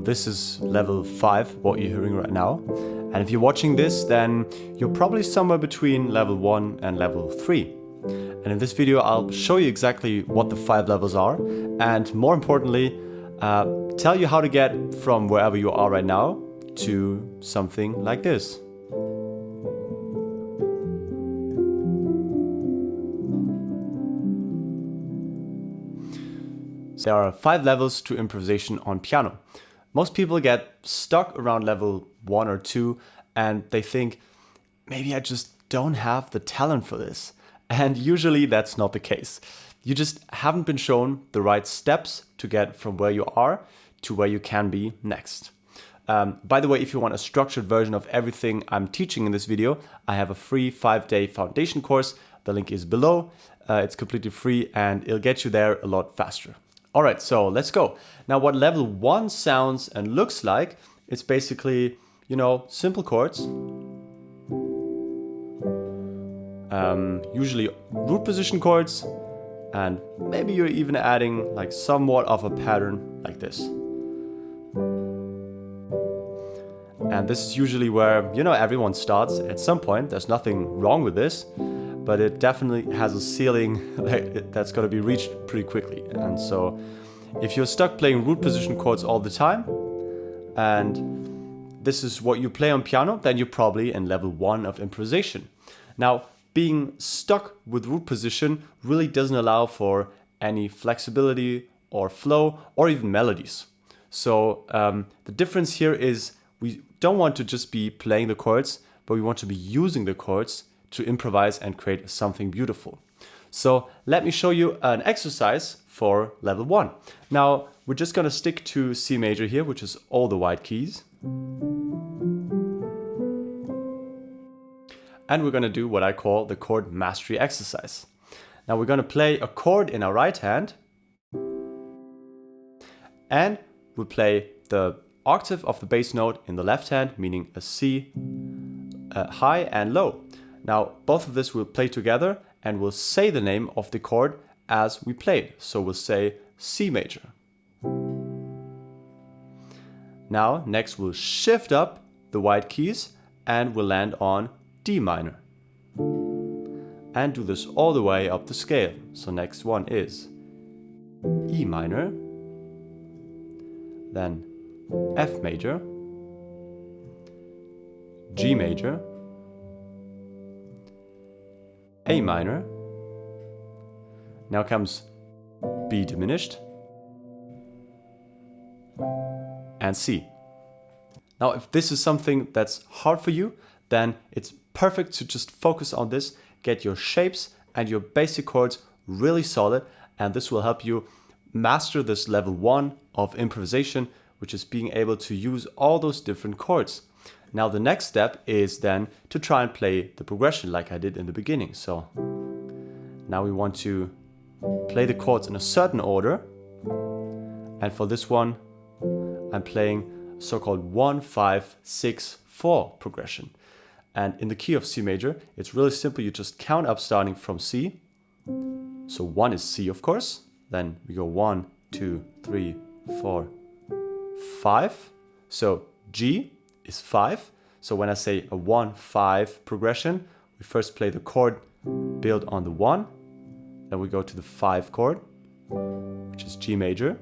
this is level 5, what you're hearing right now. And if you're watching this, then you're probably somewhere between level 1 and level 3. And in this video, I'll show you exactly what the 5 levels are, and more importantly, tell you how to get from wherever you are right now to something like this. There are 5 levels to improvisation on piano. Most people get stuck around level 1 or 2 and they think, maybe I just don't have the talent for this. And usually that's not the case. You just haven't been shown the right steps to get from where you are to where you can be next. By the way, if you want a structured version of everything I'm teaching in this video, I have a free 5-day foundation course. The link is below. It's completely free and it'll get you there a lot faster. All right, so let's go. Now what level 1 sounds and looks like, it's basically, simple chords. Usually root position chords, and maybe you're even adding like somewhat of a pattern like this. And this is usually where, everyone starts at some point. There's nothing wrong with this, but it definitely has a ceiling that's going to be reached pretty quickly. And so if you're stuck playing root position chords all the time, and this is what you play on piano, then you're probably in level 1 of improvisation. Now, being stuck with root position really doesn't allow for any flexibility or flow or even melodies. So the difference here is we don't want to just be playing the chords, but we want to be using the chords to improvise and create something beautiful. So let me show you an exercise for level 1. Now we're just going to stick to C major here, which is all the white keys. And we're going to do what I call the chord mastery exercise. Now we're going to play a chord in our right hand, and we'll play the octave of the bass note in the left hand, meaning a C, high and low. Now both of this will play together and we'll say the name of the chord as we play it. So we'll say C major. Now next we'll shift up the white keys and we'll land on D minor. And do this all the way up the scale. So next one is E minor, then F major, G major, A minor, now comes B diminished, and C. Now if this is something that's hard for you, then it's perfect to just focus on this, get your shapes and your basic chords really solid, and this will help you master this level 1 of improvisation, which is being able to use all those different chords. Now the next step is then to try and play the progression like I did in the beginning. So now we want to play the chords in a certain order, and for this one I'm playing a so-called 1-5-6-4 progression. And in the key of C major, it's really simple. You just count up starting from C. So 1 is C, of course. Then we go 1, 2, 3, 4, 5. So G is 5. So when I say a 1-5 progression, we first play the chord built on the 1. Then we go to the 5 chord, which is G major.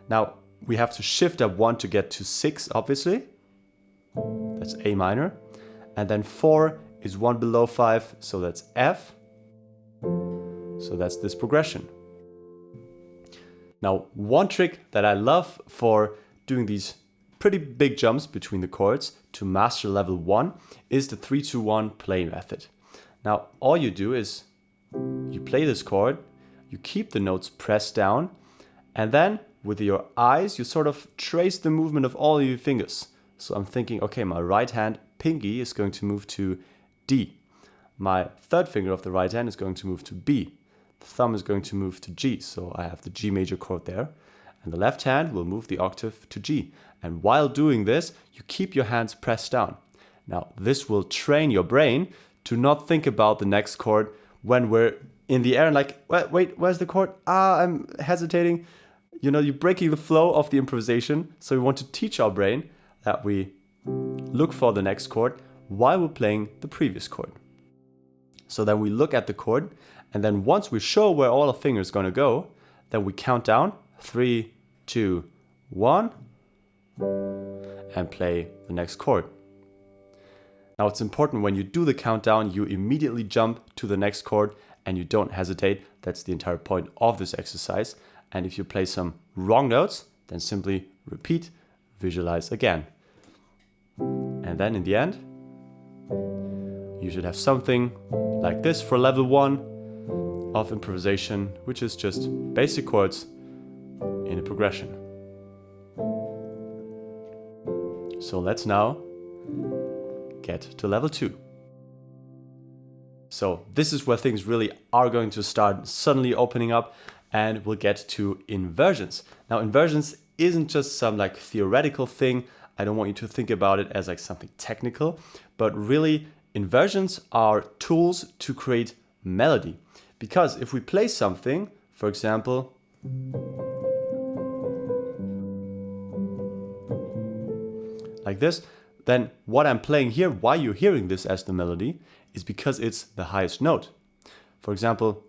Now we have to shift up 1 to get to 6, obviously. That's A minor. And then 4 is 1 below 5, so that's F. So that's this progression. Now, one trick that I love for doing these pretty big jumps between the chords to master level 1 is the 3-2-1 play method. Now, all you do is you play this chord, you keep the notes pressed down, and then with your eyes, you sort of trace the movement of all your fingers. So I'm thinking, okay, my right hand pinky is going to move to D. My third finger of the right hand is going to move to B. The thumb is going to move to G. So I have the G major chord there. And the left hand will move the octave to G. And while doing this, you keep your hands pressed down. Now, this will train your brain to not think about the next chord when we're in the air and like, wait, where's the chord? I'm hesitating. you're breaking the flow of the improvisation. So we want to teach our brain that we look for the next chord while we're playing the previous chord. So then we look at the chord, and then once we're sure where all our fingers are going to go, then we count down 3, 2, 1, and play the next chord. Now it's important when you do the countdown, you immediately jump to the next chord and you don't hesitate. That's the entire point of this exercise. And if you play some wrong notes, then simply repeat, visualize again. And then in the end, you should have something like this for level 1 of improvisation, which is just basic chords in a progression. So let's now get to level 2. So this is where things really are going to start suddenly opening up, and we'll get to inversions. Now inversions isn't just some like theoretical thing. I don't want you to think about it as like something technical, but really inversions are tools to create melody. Because if we play something, for example, like this, then what I'm playing here, why you're hearing this as the melody, is because it's the highest note. For example,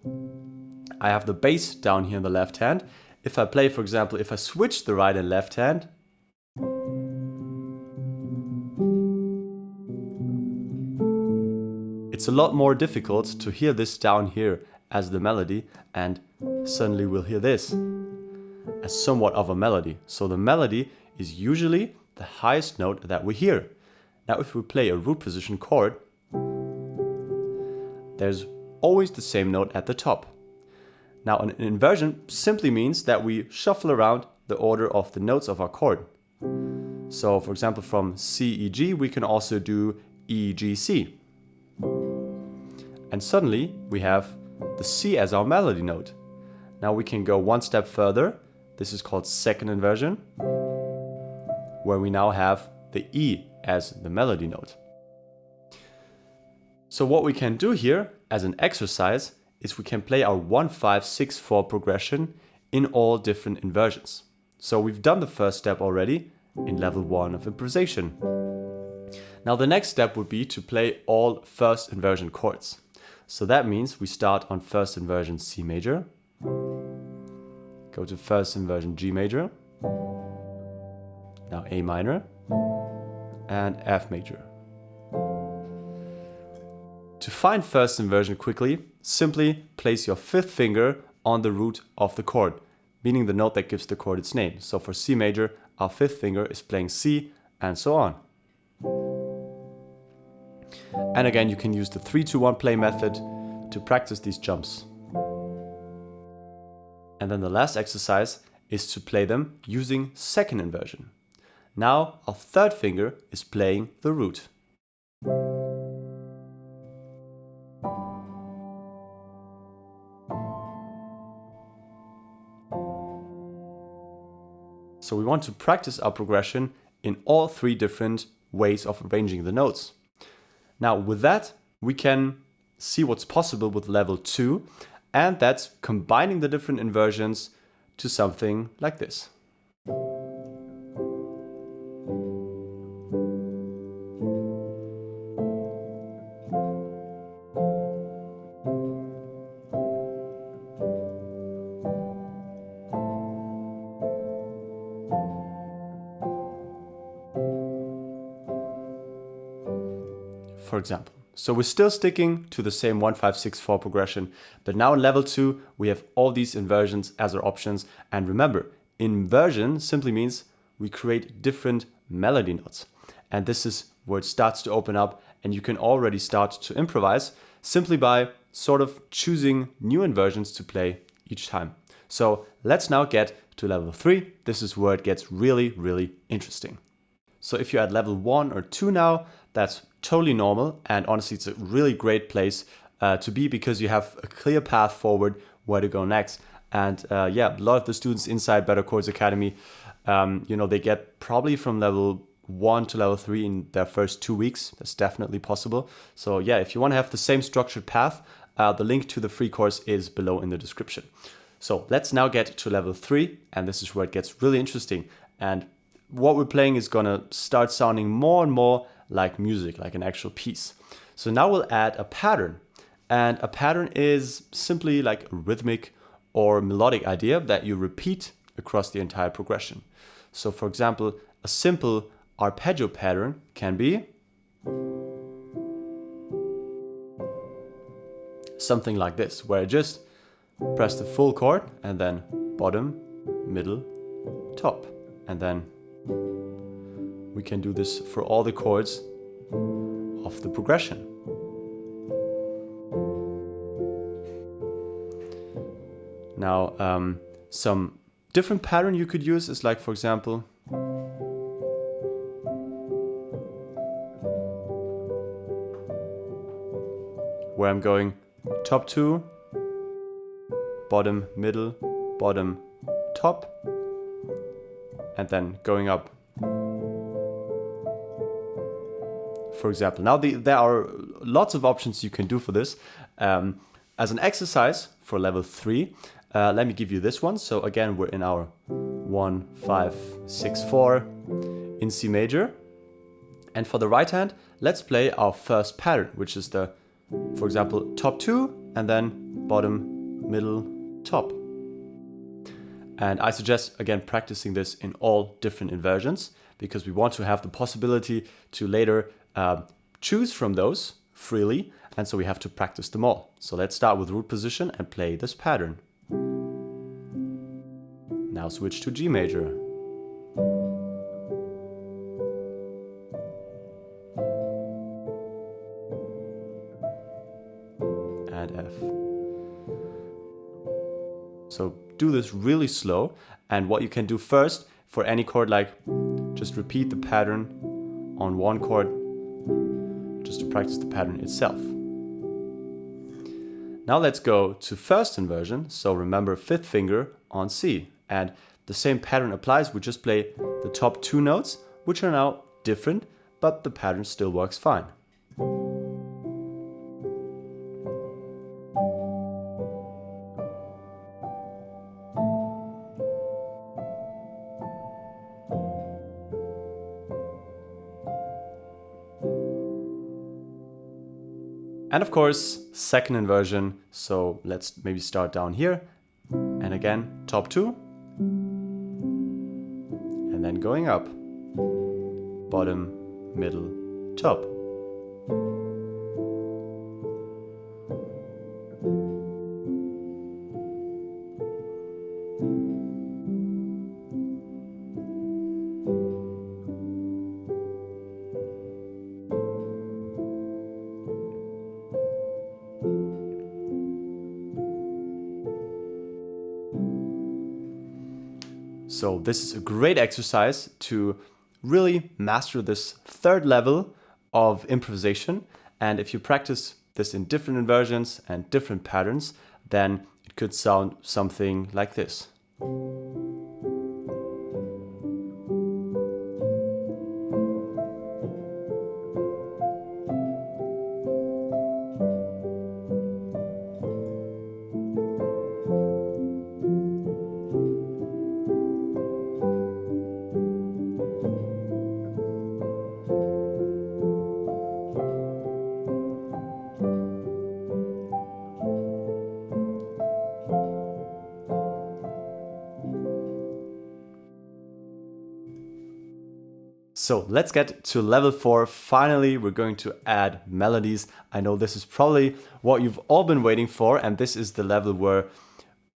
I have the bass down here in the left hand. If I play, for example, if I switch the right and left hand, it's a lot more difficult to hear this down here as the melody, and suddenly we'll hear this as somewhat of a melody. So the melody is usually the highest note that we hear. Now if we play a root position chord, there's always the same note at the top. Now an inversion simply means that we shuffle around the order of the notes of our chord. So for example, from C, E, G, we can also do E, G, C. And suddenly we have the C as our melody note. Now we can go one step further. This is called second inversion, where we now have the E as the melody note. So what we can do here as an exercise is we can play our 1-5-6-4 progression in all different inversions. So we've done the first step already in level 1 of improvisation. Now the next step would be to play all first inversion chords. So that means we start on first inversion C major, go to first inversion G major, now A minor, and F major. To find first inversion quickly, simply place your fifth finger on the root of the chord, meaning the note that gives the chord its name. So for C major, our fifth finger is playing C, and so on. And again, you can use the 3-2-1 play method to practice these jumps. And then the last exercise is to play them using second inversion. Now our third finger is playing the root. So we want to practice our progression in all three different ways of arranging the notes. Now with that, we can see what's possible with level 2, and that's combining the different inversions to something like this. For example. So we're still sticking to the same 1-5-6-4 progression, but now in level 2 we have all these inversions as our options. And remember, inversion simply means we create different melody notes. And this is where it starts to open up, and you can already start to improvise simply by sort of choosing new inversions to play each time. So let's now get to level 3. This is where it gets really, really interesting. So if you're at level 1 or 2 now, that's totally normal, and honestly it's a really great place to be, because you have a clear path forward where to go next. And yeah, a lot of the students inside Better Chords Academy, they get probably from level 1 to level 3 in their first 2 weeks. That's definitely possible. So yeah, if you want to have the same structured path, the link to the free course is below in the description. So let's now get to level 3, and this is where it gets really interesting. And what we're playing is gonna start sounding more and more like music, like an actual piece. So now we'll add a pattern. And a pattern is simply like a rhythmic or melodic idea that you repeat across the entire progression. So for example, a simple arpeggio pattern can be something like this, where I just press the full chord and then bottom, middle, top. And then we can do this for all the chords of the progression. Now, some different pattern you could use is like, for example, where I'm going top 2, bottom, middle, bottom, top, and then going up. For example, now there are lots of options you can do for this. As an exercise for level 3, let me give you this one. So again, we're in our 1, 5, 6, 4 in C major. And for the right hand, let's play our first pattern, which is the, for example, top 2 and then bottom, middle, top. And I suggest, again, practicing this in all different inversions, because we want to have the possibility to later choose from those freely, and so we have to practice them all. So let's start with root position and play this pattern. Now switch to G major. And F. So do this really slow, and what you can do first for any chord, like just repeat the pattern on one chord just to practice the pattern itself. Now let's go to first inversion. So remember, 5th finger on C, and the same pattern applies. We just play the top 2 notes, which are now different, but the pattern still works fine. And of course, second inversion, so let's maybe start down here, and again, top 2, and then going up, bottom, middle, top. So this is a great exercise to really master this 3rd level of improvisation. And if you practice this in different inversions and different patterns, then it could sound something like this. So let's get to level 4. Finally, we're going to add melodies. I know this is probably what you've all been waiting for, and this is the level where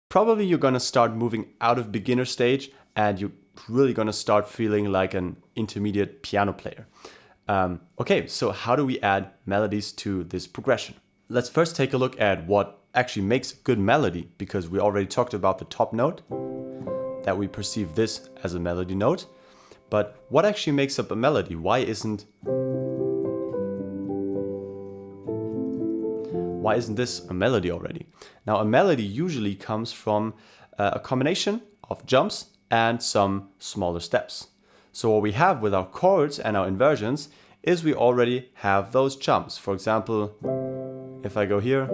probably you're gonna start moving out of beginner stage and you're really gonna start feeling like an intermediate piano player. Okay, so how do we add melodies to this progression? Let's first take a look at what actually makes a good melody, because we already talked about the top note, that we perceive this as a melody note. But what actually makes up a melody? Why isn't this a melody already? Now, a melody usually comes from a combination of jumps and some smaller steps. So what we have with our chords and our inversions is we already have those jumps. For example, if I go here,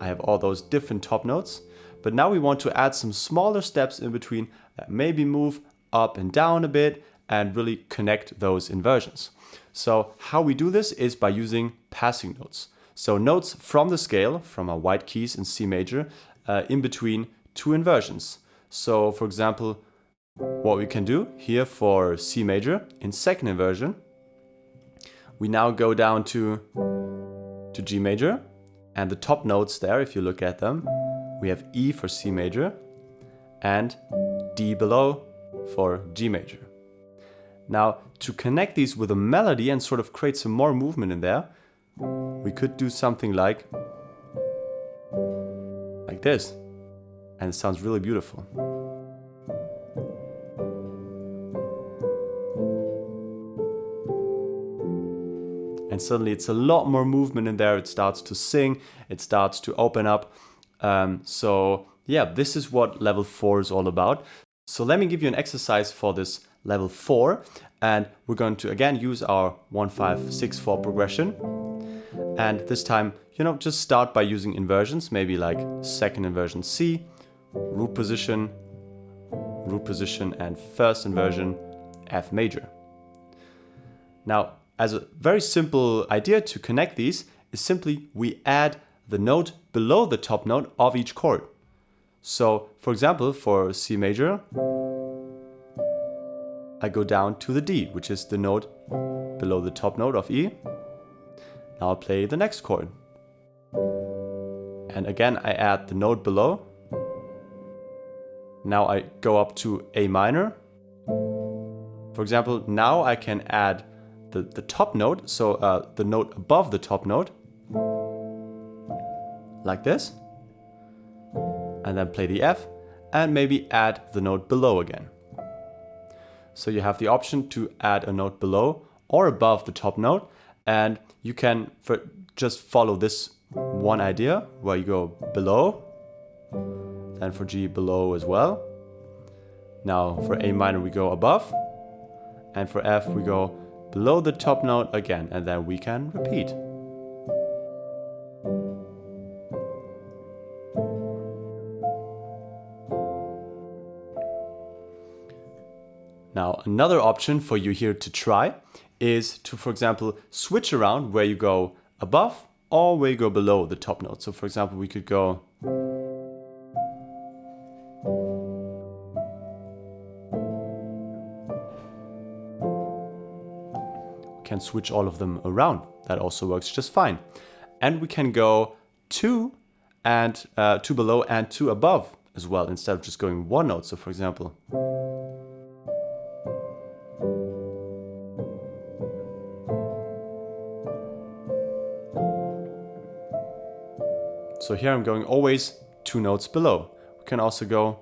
I have all those different top notes. But now we want to add some smaller steps in between that maybe move up and down a bit and really connect those inversions. So how we do this is by using passing notes. So notes from the scale, from our white keys in C major, in between two inversions. So for example, what we can do here for C major in second inversion, we now go down to G major, and the top notes there, if you look at them, we have E for C major and D below for G major. Now, to connect these with a melody and sort of create some more movement in there, we could do something like this, and it sounds really beautiful. And suddenly it's a lot more movement in there. It starts to sing, it starts to open up. So yeah, this is what level 4 is all about. So let me give you an exercise for this level 4, and we're going to again use our 1-5-6-4 progression. And this time, just start by using inversions, maybe like second inversion C, root position, and first inversion F major. Now, as a very simple idea to connect these is simply we add the note below the top note of each chord. So, for example, for C major, I go down to the D, which is the note below the top note of E. Now I'll play the next chord. And again, I add the note below. Now I go up to A minor. For example, now I can add the top note, so the note above the top note, like this, and then play the F, and maybe add the note below again. So you have the option to add a note below or above the top note, and you can just follow this one idea where you go below, then for G below as well. Now for A minor we go above, and for F we go below the top note again, and then we can repeat. Now, another option for you here to try is to, for example, switch around where you go above or where you go below the top note. So for example, we could go can switch all of them around. That also works just fine. And we can go two below and two above as well, instead of just going one note. So for example, so here I'm going always two notes below. We can also go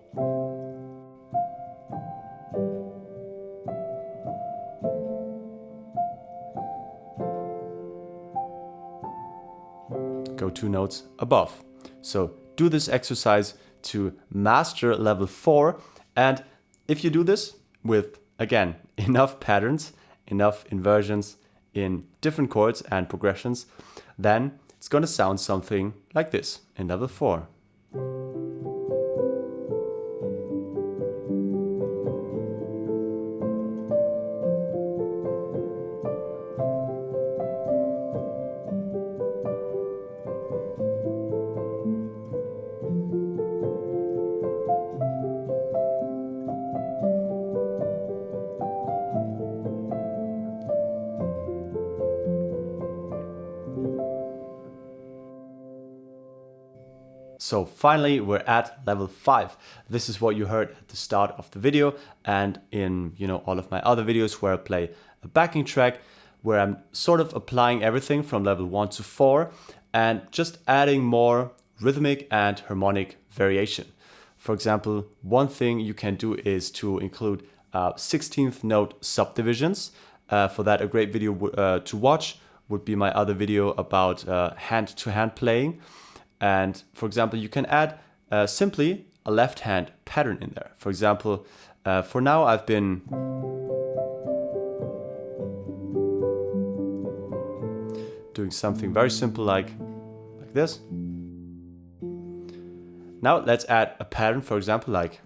two notes above. So do this exercise to master level 4, and if you do this with, again, enough patterns, enough inversions in different chords and progressions, then it's going to sound something like this in level 4. So finally, we're at level 5. This is what you heard at the start of the video and in all of my other videos where I play a backing track, where I'm sort of applying everything from level 1 to 4 and just adding more rhythmic and harmonic variation. For example, one thing you can do is to include 16th note subdivisions. For that, a great video to watch would be my other video about hand-to-hand playing. And for example, you can add simply a left hand pattern in there. For example, for now I've been doing something very simple like this. Now let's add a pattern, for example, like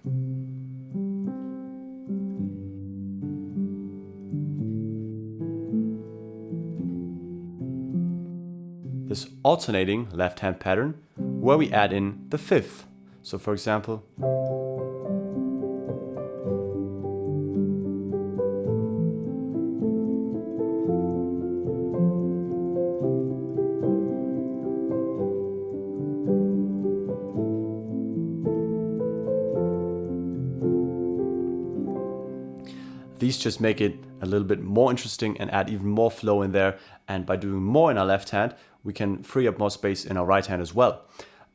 this alternating left hand pattern where we add in the fifth. So for example, these just make it a little bit more interesting and add even more flow in there. And by doing more in our left hand, we can free up more space in our right hand as well.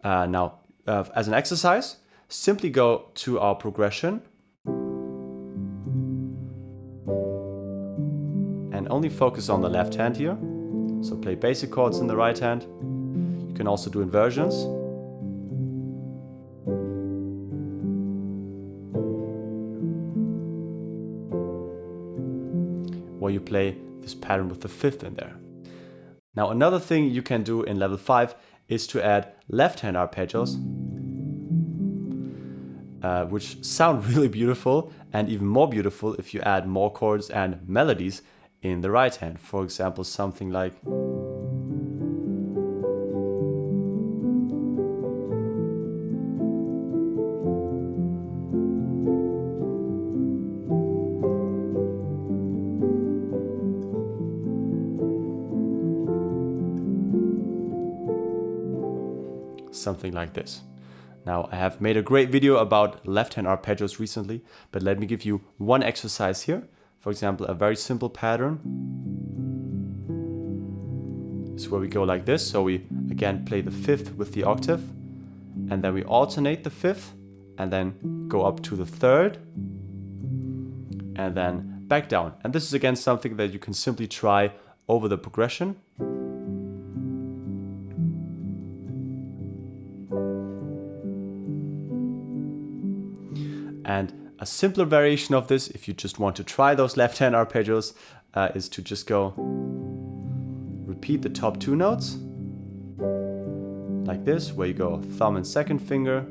Now, as an exercise, simply go to our progression and only focus on the left hand here. So play basic chords in the right hand. You can also do inversions. Where you play this pattern with the fifth in there. Now another thing you can do in level 5 is to add left hand arpeggios, which sound really beautiful, and even more beautiful if you add more chords and melodies in the right hand. For example, something like something like this. Now, I have made a great video about left-hand arpeggios recently, but let me give you one exercise here. For example, a very simple pattern is where we go like this. So we again play the fifth with the octave, and then we alternate the fifth, and then go up to the third, and then back down. And this is again something that you can simply try over the progression. And a simpler variation of this, if you just want to try those left-hand arpeggios, is to just go repeat the top two notes like this, where you go thumb and second finger,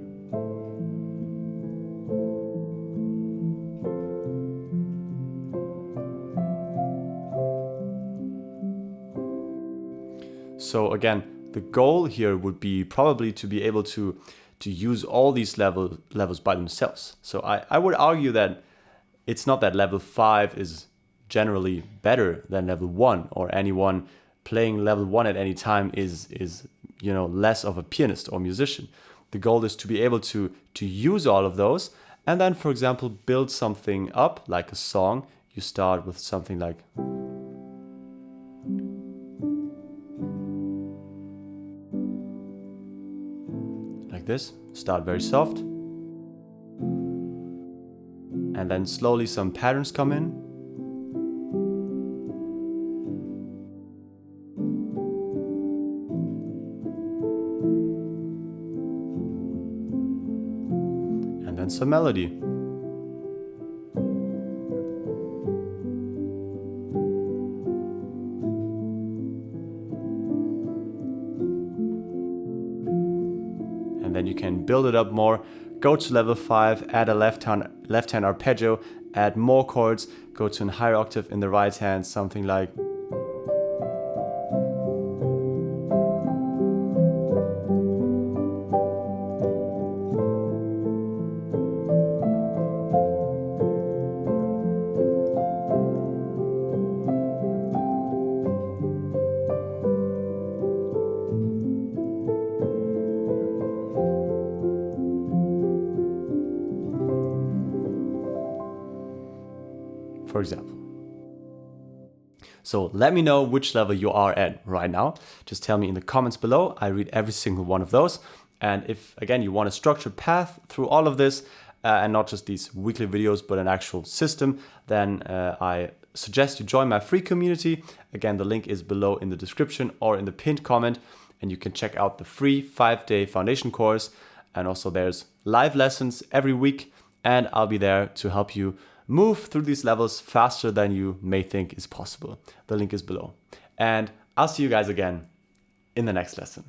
so again, the goal here would be probably to be able to use all these levels by themselves. So I would argue that it's not that level 5 is generally better than level 1, or anyone playing level 1 at any time is you know, less of a pianist or musician. The goal is to be able to use all of those, and then, for example, build something up like a song. You start with something like this, start very soft, and then slowly some patterns come in, and then some melody. And then you can build it up more, go to level 5, add a left hand arpeggio, add more chords, go to a higher octave in the right hand, something like for example. So let me know which level you are at right now. Just tell me in the comments below. I read every single one of those. And if, again, you want a structured path through all of this, and not just these weekly videos, but an actual system, then I suggest you join my free community. Again, the link is below in the description or in the pinned comment, and you can check out the free 5-day foundation course. And also there's live lessons every week, and I'll be there to help you move through these levels faster than you may think is possible. The link is below. And I'll see you guys again in the next lesson.